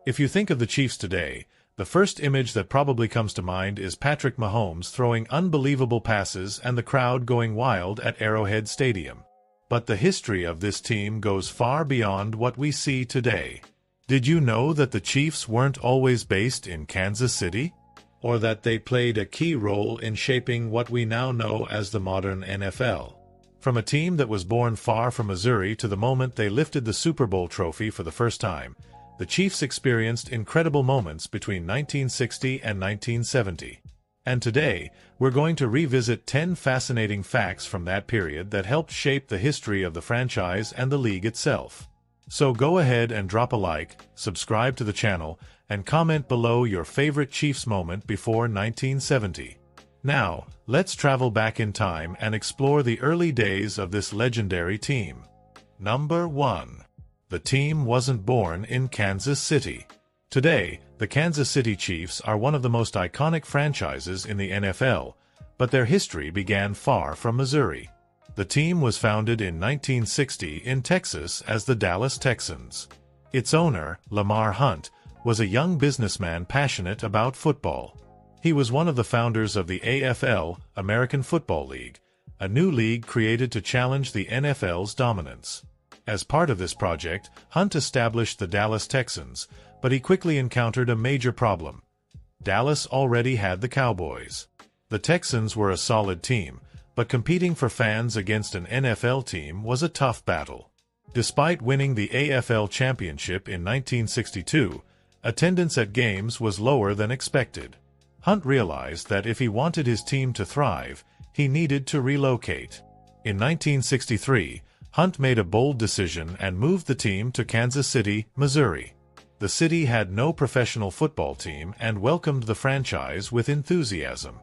If you think of the Chiefs today, the first image that probably comes to mind is Patrick Mahomes throwing unbelievable passes and the crowd going wild at Arrowhead Stadium. But the history of this team goes far beyond what we see today. Did you know that the Chiefs weren't always based in Kansas City? Or that they played a key role in shaping what we now know as the modern NFL? From a team that was born far from Missouri to the moment they lifted the Super Bowl trophy for the first time, the Chiefs experienced incredible moments between 1960 and 1970. And today, we're going to revisit 10 fascinating facts from that period that helped shape the history of the franchise and the league itself. So go ahead and drop a like, subscribe to the channel, and comment below your favorite Chiefs moment before 1970. Now, let's travel back in time and explore the early days of this legendary team. Number 1. The team wasn't born in Kansas City. Today, the Kansas City Chiefs are one of the most iconic franchises in the NFL, but their history began far from Missouri. The team was founded in 1960 in Texas as the Dallas Texans. Its owner, Lamar Hunt, was a young businessman passionate about football. He was one of the founders of the AFL, American Football League, a new league created to challenge the NFL's dominance. As part of this project, Hunt established the Dallas Texans, but he quickly encountered a major problem. Dallas already had the Cowboys. The Texans were a solid team, but competing for fans against an NFL team was a tough battle. Despite winning the AFL championship in 1962, attendance at games was lower than expected. Hunt realized that if he wanted his team to thrive, he needed to relocate. In 1963, Hunt made a bold decision and moved the team to Kansas City, Missouri. The city had no professional football team and welcomed the franchise with enthusiasm.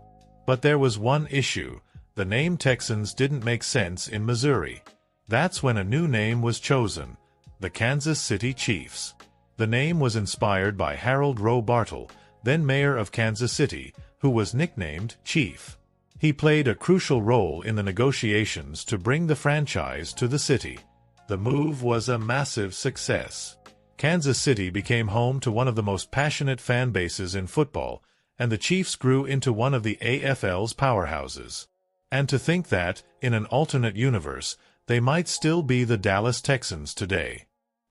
But there was one issue: the name Texans didn't make sense in Missouri. That's when a new name was chosen: the Kansas City Chiefs. The name was inspired by Harold Roe Bartle, then mayor of Kansas City, who was nicknamed Chief. He played a crucial role in the negotiations to bring the franchise to the city. The move was a massive success. Kansas City became home to one of the most passionate fan bases in football, and the Chiefs grew into one of the AFL's powerhouses. And to think that, in an alternate universe, they might still be the Dallas Texans today.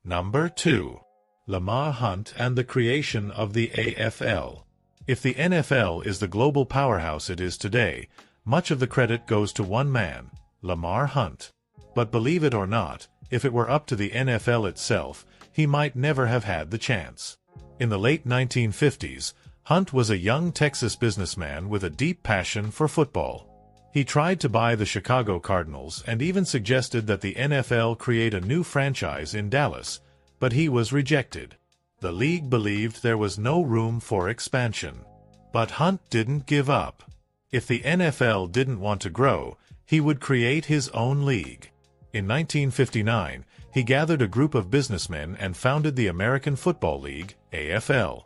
Number 2. Lamar Hunt and the creation of the AFL. If the NFL is the global powerhouse it is today, much of the credit goes to one man, Lamar Hunt. But believe it or not, if it were up to the NFL itself, he might never have had the chance. In the late 1950s, Hunt was a young Texas businessman with a deep passion for football. He tried to buy the Chicago Cardinals and even suggested that the NFL create a new franchise in Dallas, but he was rejected. The league believed there was no room for expansion. But Hunt didn't give up. If the NFL didn't want to grow, he would create his own league. In 1959, he gathered a group of businessmen and founded the American Football League, AFL.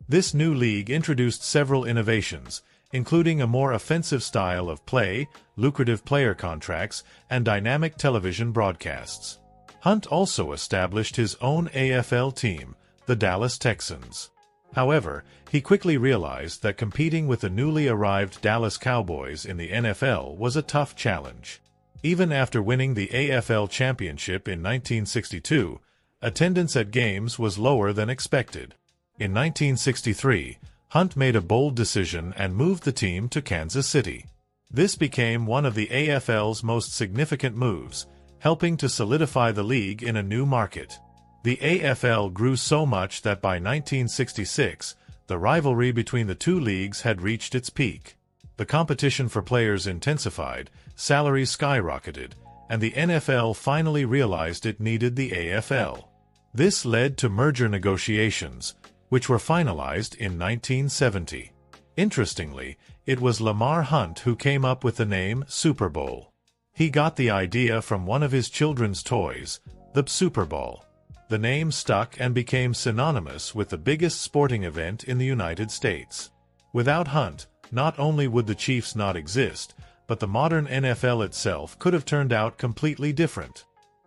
This new league introduced several innovations, including a more offensive style of play, lucrative player contracts, and dynamic television broadcasts. Hunt also established his own AFL team, the Dallas Texans. However, he quickly realized that competing with the newly arrived Dallas Cowboys in the NFL was a tough challenge. Even after winning the AFL championship in 1962, attendance at games was lower than expected. In 1963, Hunt made a bold decision and moved the team to Kansas City. This became one of the AFL's most significant moves, helping to solidify the league in a new market. The AFL grew so much that by 1966, the rivalry between the two leagues had reached its peak. The competition for players intensified, salaries skyrocketed, and the NFL finally realized it needed the AFL. This led to merger negotiations, which were finalized in 1970. Interestingly, it was Lamar Hunt who came up with the name Super Bowl. He got the idea from one of his children's toys, the Super Bowl. The name stuck and became synonymous with the biggest sporting event in the United States. Without Hunt, not only would the Chiefs not exist, but the modern NFL itself could have turned out completely different.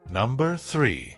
Number 3.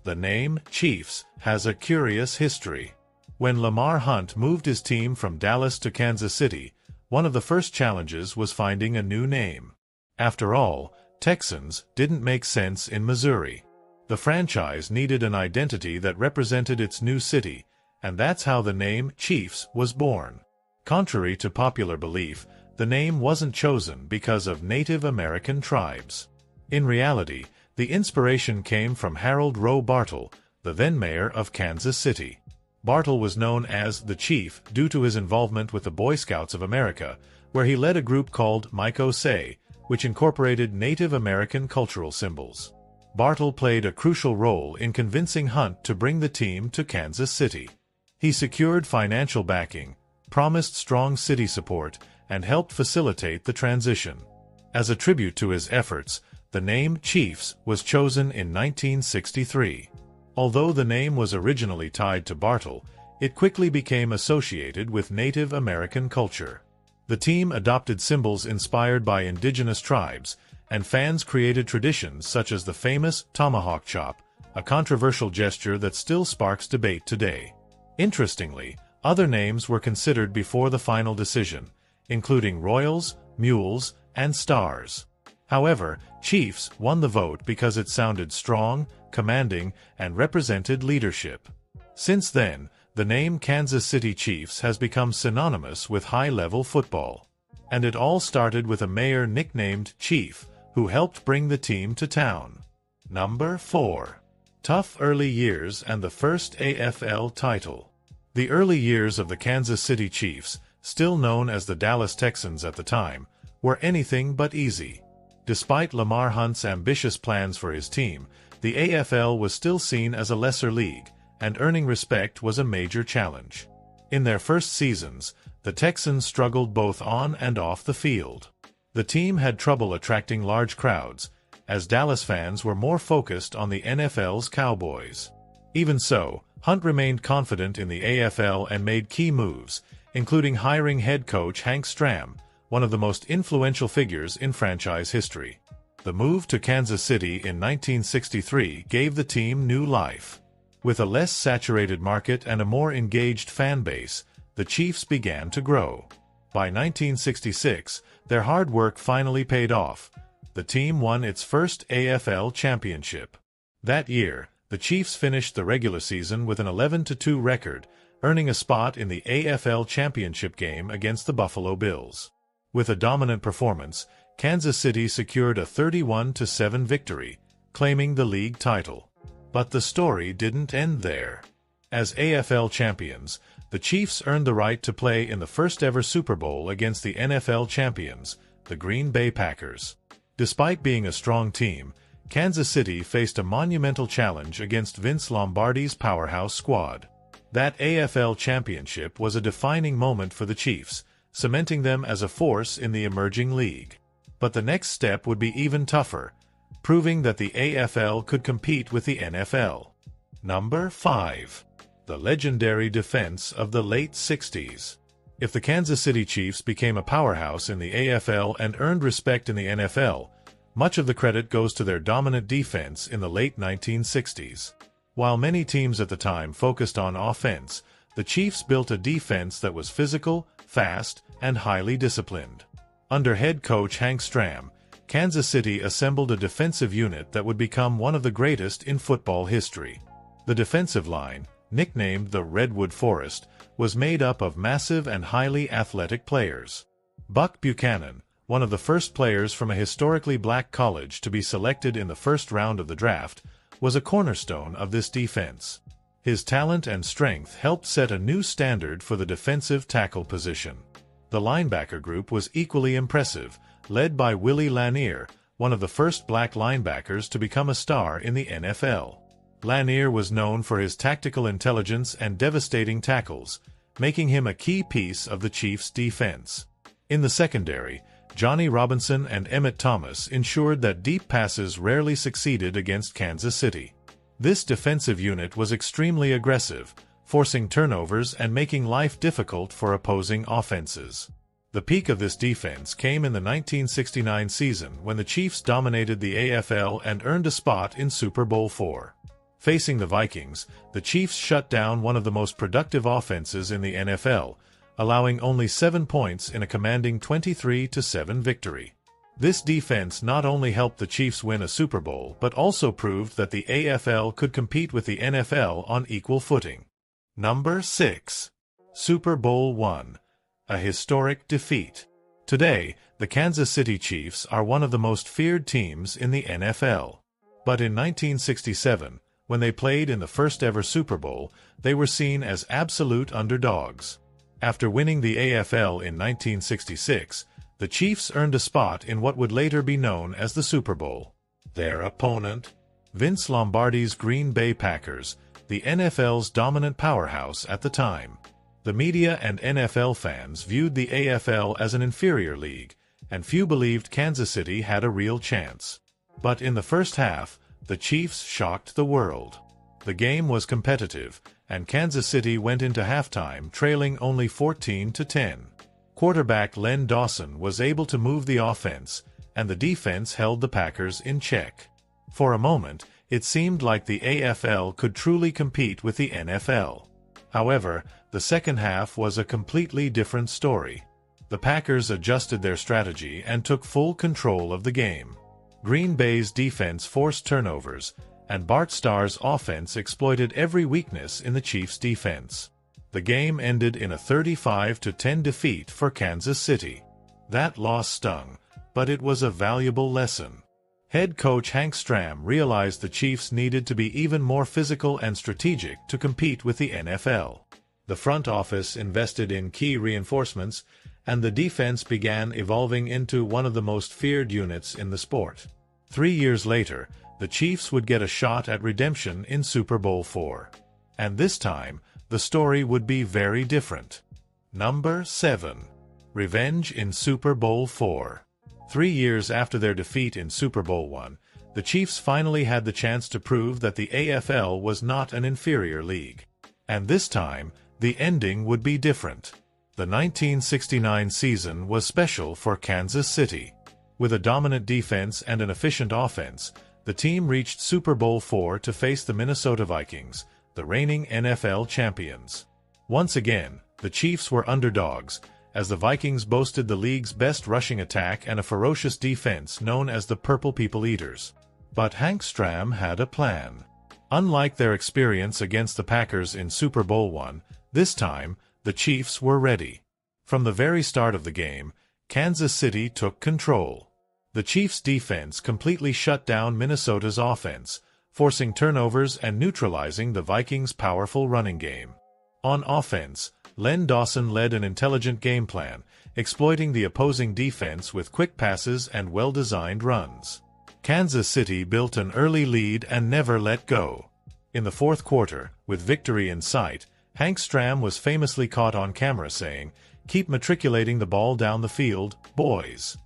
The name Chiefs has a curious history. When Lamar Hunt moved his team from Dallas to Kansas City, one of the first challenges was finding a new name. After all, Texans didn't make sense in Missouri. The franchise needed an identity that represented its new city, and that's how the name Chiefs was born. Contrary to popular belief, the name wasn't chosen because of Native American tribes. In reality, the inspiration came from Harold Roe Bartle, the then mayor of Kansas City. Bartle was known as the Chief due to his involvement with the Boy Scouts of America, where he led a group called Miko Say, which incorporated Native American cultural symbols. Bartle played a crucial role in convincing Hunt to bring the team to Kansas City. He secured financial backing, promised strong city support, and helped facilitate the transition. As a tribute to his efforts, the name Chiefs was chosen in 1963. Although the name was originally tied to Bartle, it quickly became associated with Native American culture. The team adopted symbols inspired by indigenous tribes, and fans created traditions such as the famous tomahawk chop, a controversial gesture that still sparks debate today. Interestingly, other names were considered before the final decision, including Royals, Mules, and Stars. However, Chiefs won the vote because it sounded strong, commanding, and represented leadership. Since then, the name Kansas City Chiefs has become synonymous with high-level football. And it all started with a mayor nicknamed Chief, who helped bring the team to town. Number 4. Tough early years and the first AFL title. The early years of the Kansas City Chiefs, still known as the Dallas Texans at the time, were anything but easy. Despite Lamar Hunt's ambitious plans for his team, the AFL was still seen as a lesser league, and earning respect was a major challenge. In their first seasons, the Texans struggled both on and off the field. The team had trouble attracting large crowds, as Dallas fans were more focused on the NFL's Cowboys. Even so, Hunt remained confident in the AFL and made key moves, including hiring head coach Hank Stram, one of the most influential figures in franchise history. The move to Kansas City in 1963 gave the team new life. With a less saturated market and a more engaged fan base, the Chiefs began to grow. By 1966, their hard work finally paid off. The team won its first AFL championship. That year, the Chiefs finished the regular season with an 11-2 record, earning a spot in the AFL championship game against the Buffalo Bills. With a dominant performance, Kansas City secured a 31-7 victory, claiming the league title. But the story didn't end there. As AFL champions, the Chiefs earned the right to play in the first-ever Super Bowl against the NFL champions, the Green Bay Packers. Despite being a strong team, Kansas City faced a monumental challenge against Vince Lombardi's powerhouse squad. That AFL championship was a defining moment for the Chiefs, cementing them as a force in the emerging league. But the next step would be even tougher, proving that the AFL could compete with the NFL. Number 5. The legendary defense of the late 60s. If the Kansas City Chiefs became a powerhouse in the AFL and earned respect in the NFL, much of the credit goes to their dominant defense in the late 1960s. While many teams at the time focused on offense, the Chiefs built a defense that was physical, fast, and highly disciplined. Under head coach Hank Stram, Kansas City assembled a defensive unit that would become one of the greatest in football history. The defensive line, nicknamed the Redwood Forest, was made up of massive and highly athletic players. Buck Buchanan, one of the first players from a historically black college to be selected in the first round of the draft, was a cornerstone of this defense. His talent and strength helped set a new standard for the defensive tackle position. The linebacker group was equally impressive, led by Willie Lanier, one of the first black linebackers to become a star in the NFL. Lanier was known for his tactical intelligence and devastating tackles, making him a key piece of the Chiefs' defense. In the secondary, Johnny Robinson and Emmett Thomas ensured that deep passes rarely succeeded against Kansas City. This defensive unit was extremely aggressive, forcing turnovers and making life difficult for opposing offenses. The peak of this defense came in the 1969 season when the Chiefs dominated the AFL and earned a spot in Super Bowl IV. Facing the Vikings, the Chiefs shut down one of the most productive offenses in the NFL, allowing only 7 points in a commanding 23-7 victory. This defense not only helped the Chiefs win a Super Bowl but also proved that the AFL could compete with the NFL on equal footing. Number 6. Super Bowl I. A historic defeat. Today, the Kansas City Chiefs are one of the most feared teams in the NFL. But in 1967, when they played in the first-ever Super Bowl, they were seen as absolute underdogs. After winning the AFL in 1966, the Chiefs earned a spot in what would later be known as the Super Bowl. Their opponent, Vince Lombardi's Green Bay Packers, the NFL's dominant powerhouse at the time. The media and NFL fans viewed the AFL as an inferior league, and few believed Kansas City had a real chance. But in the first half, the Chiefs shocked the world. The game was competitive, and Kansas City went into halftime trailing only 14-10. Quarterback Len Dawson was able to move the offense, and the defense held the Packers in check. For a moment, it seemed like the AFL could truly compete with the NFL. However, the second half was a completely different story. The Packers adjusted their strategy and took full control of the game. Green Bay's defense forced turnovers, and Bart Starr's offense exploited every weakness in the Chiefs' defense. The game ended in a 35-10 defeat for Kansas City. That loss stung, but it was a valuable lesson. Head coach Hank Stram realized the Chiefs needed to be even more physical and strategic to compete with the NFL. The front office invested in key reinforcements, and the defense began evolving into one of the most feared units in the sport. 3 years later, the Chiefs would get a shot at redemption in Super Bowl IV. And this time, the story would be very different. Number 7. Revenge in Super Bowl IV. 3 years after their defeat in Super Bowl I, the Chiefs finally had the chance to prove that the AFL was not an inferior league. And this time, the ending would be different. The 1969 season was special for Kansas City. With a dominant defense and an efficient offense, the team reached Super Bowl IV to face the Minnesota Vikings, the reigning NFL champions. Once again, the Chiefs were underdogs, as the Vikings boasted the league's best rushing attack and a ferocious defense known as the Purple People Eaters. But Hank Stram had a plan. Unlike their experience against the Packers in Super Bowl I, this time, the Chiefs were ready. From the very start of the game, Kansas City took control. The Chiefs' defense completely shut down Minnesota's offense, forcing turnovers and neutralizing the Vikings' powerful running game. On offense, Len Dawson led an intelligent game plan, exploiting the opposing defense with quick passes and well-designed runs. Kansas City built an early lead and never let go. In the fourth quarter, with victory in sight, Hank Stram was famously caught on camera saying, "Keep matriculating the ball down the field, boys."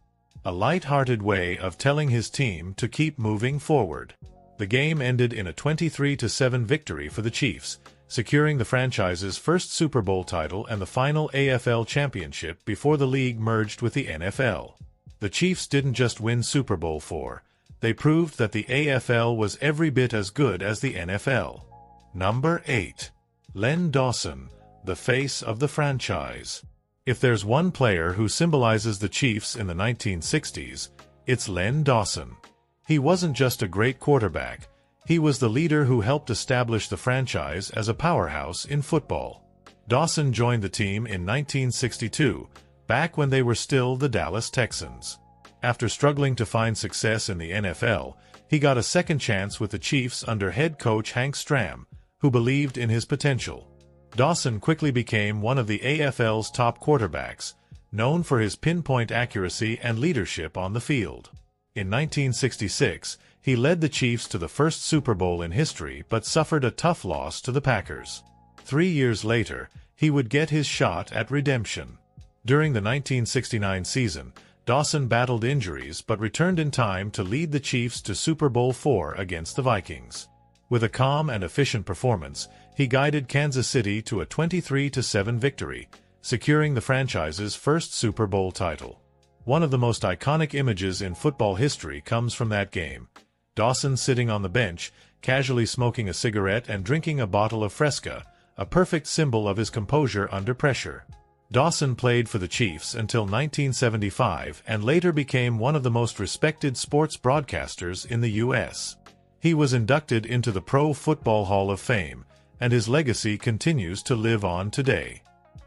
A light-hearted way of telling his team to keep moving forward. The game ended in a 23-7 victory for the Chiefs, securing the franchise's first Super Bowl title and the final AFL championship before the league merged with the NFL. The Chiefs didn't just win Super Bowl IV, they proved that the AFL was every bit as good as the NFL. Number 8. Len Dawson, the face of the franchise. If there's one player who symbolizes the Chiefs in the 1960s, it's Len Dawson. He wasn't just a great quarterback, he was the leader who helped establish the franchise as a powerhouse in football. Dawson joined the team in 1962, back when they were still the Dallas Texans. After struggling to find success in the NFL, he got a second chance with the Chiefs under head coach Hank Stram, who believed in his potential. Dawson quickly became one of the AFL's top quarterbacks, known for his pinpoint accuracy and leadership on the field. In 1966, he led the Chiefs to the first Super Bowl in history but suffered a tough loss to the Packers. 3 years later, he would get his shot at redemption. During the 1969 season, Dawson battled injuries but returned in time to lead the Chiefs to Super Bowl IV against the Vikings. With a calm and efficient performance, he guided Kansas City to a 23-7 victory, securing the franchise's first Super Bowl title. One of the most iconic images in football history comes from that game. Dawson sitting on the bench, casually smoking a cigarette and drinking a bottle of Fresca, a perfect symbol of his composure under pressure. Dawson played for the Chiefs until 1975 and later became one of the most respected sports broadcasters in the U.S. He was inducted into the Pro Football Hall of Fame, and his legacy continues to live on today.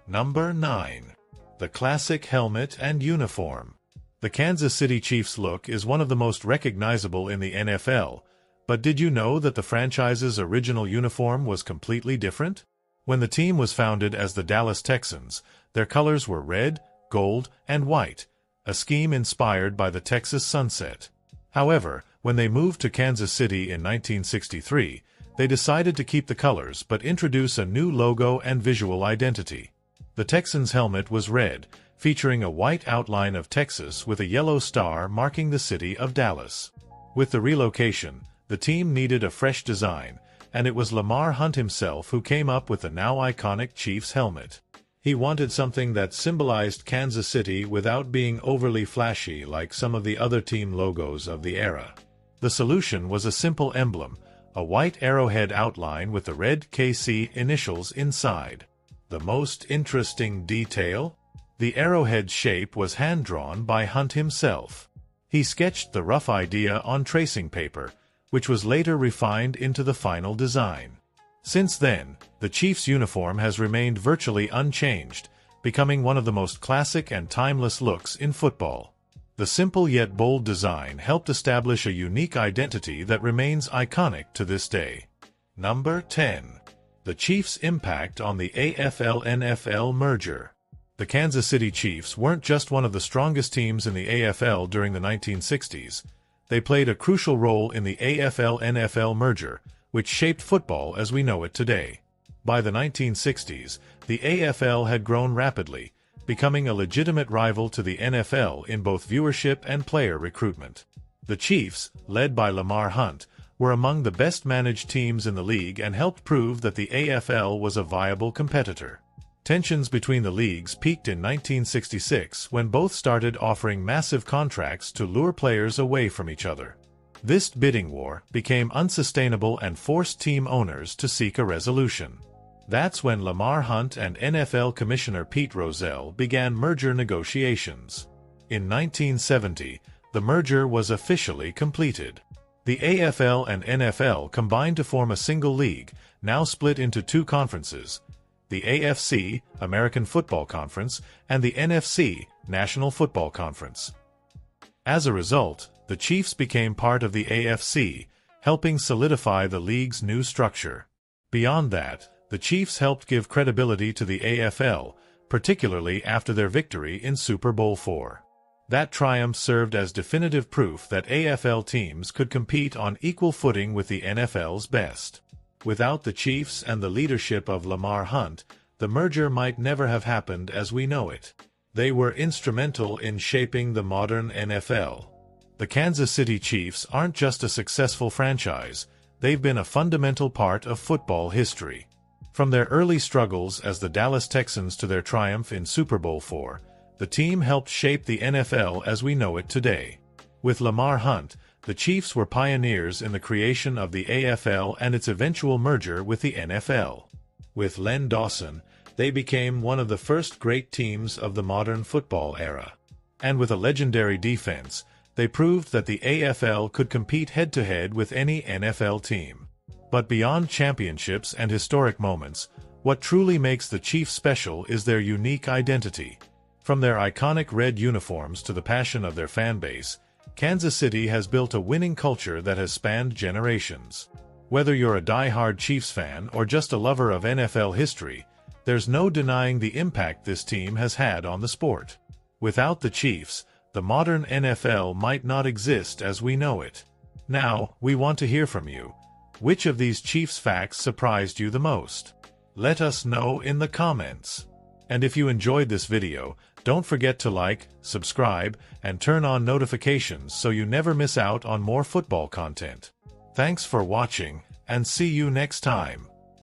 Number 9. The classic helmet and uniform. The Kansas City Chiefs look is one of the most recognizable in the NFL, but did you know that the franchise's original uniform was completely different? When the team was founded as the Dallas Texans, their colors were red, gold, and white, a scheme inspired by the Texas sunset. However, when they moved to Kansas City in 1963, they decided to keep the colors but introduce a new logo and visual identity. The Texans' helmet was red, featuring a white outline of Texas with a yellow star marking the city of Dallas. With the relocation, the team needed a fresh design, and it was Lamar Hunt himself who came up with the now iconic Chiefs helmet. He wanted something that symbolized Kansas City without being overly flashy like some of the other team logos of the era. The solution was a simple emblem, a white arrowhead outline with the red KC initials inside. The most interesting detail? The arrowhead shape was hand-drawn by Hunt himself. He sketched the rough idea on tracing paper, which was later refined into the final design. Since then, the Chiefs' uniform has remained virtually unchanged, becoming one of the most classic and timeless looks in football. The simple yet bold design helped establish a unique identity that remains iconic to this day. Number 10. The Chiefs' impact on the AFL-NFL merger. The Kansas City Chiefs weren't just one of the strongest teams in the AFL during the 1960s. They played a crucial role in the AFL-NFL merger, which shaped football as we know it today. By the 1960s, the AFL had grown rapidly, becoming a legitimate rival to the NFL in both viewership and player recruitment. The Chiefs, led by Lamar Hunt, were among the best-managed teams in the league and helped prove that the AFL was a viable competitor. Tensions between the leagues peaked in 1966 when both started offering massive contracts to lure players away from each other. This bidding war became unsustainable and forced team owners to seek a resolution. That's when Lamar Hunt and NFL Commissioner Pete Rozelle began merger negotiations. In 1970, the merger was officially completed. The AFL and NFL combined to form a single league, now split into two conferences: the AFC, American Football Conference, and the NFC, National Football Conference. As a result, the Chiefs became part of the AFC, helping solidify the league's new structure. Beyond that, the Chiefs helped give credibility to the AFL, particularly after their victory in Super Bowl IV. That triumph served as definitive proof that AFL teams could compete on equal footing with the NFL's best. Without the Chiefs and the leadership of Lamar Hunt, the merger might never have happened as we know it. They were instrumental in shaping the modern NFL. The Kansas City Chiefs aren't just a successful franchise, they've been a fundamental part of football history. From their early struggles as the Dallas Texans to their triumph in Super Bowl IV, the team helped shape the NFL as we know it today. With Lamar Hunt, the Chiefs were pioneers in the creation of the AFL and its eventual merger with the NFL. With Len Dawson, they became one of the first great teams of the modern football era. And with a legendary defense, they proved that the AFL could compete head-to-head with any NFL team. But beyond championships and historic moments, what truly makes the Chiefs special is their unique identity. From their iconic red uniforms to the passion of their fan base, Kansas City has built a winning culture that has spanned generations. Whether you're a die-hard Chiefs fan or just a lover of NFL history, there's no denying the impact this team has had on the sport. Without the Chiefs, the modern NFL might not exist as we know it. Now, we want to hear from you. Which of these Chiefs facts surprised you the most? Let us know in the comments. And if you enjoyed this video, don't forget to like, subscribe, and turn on notifications so you never miss out on more football content. Thanks for watching, and see you next time.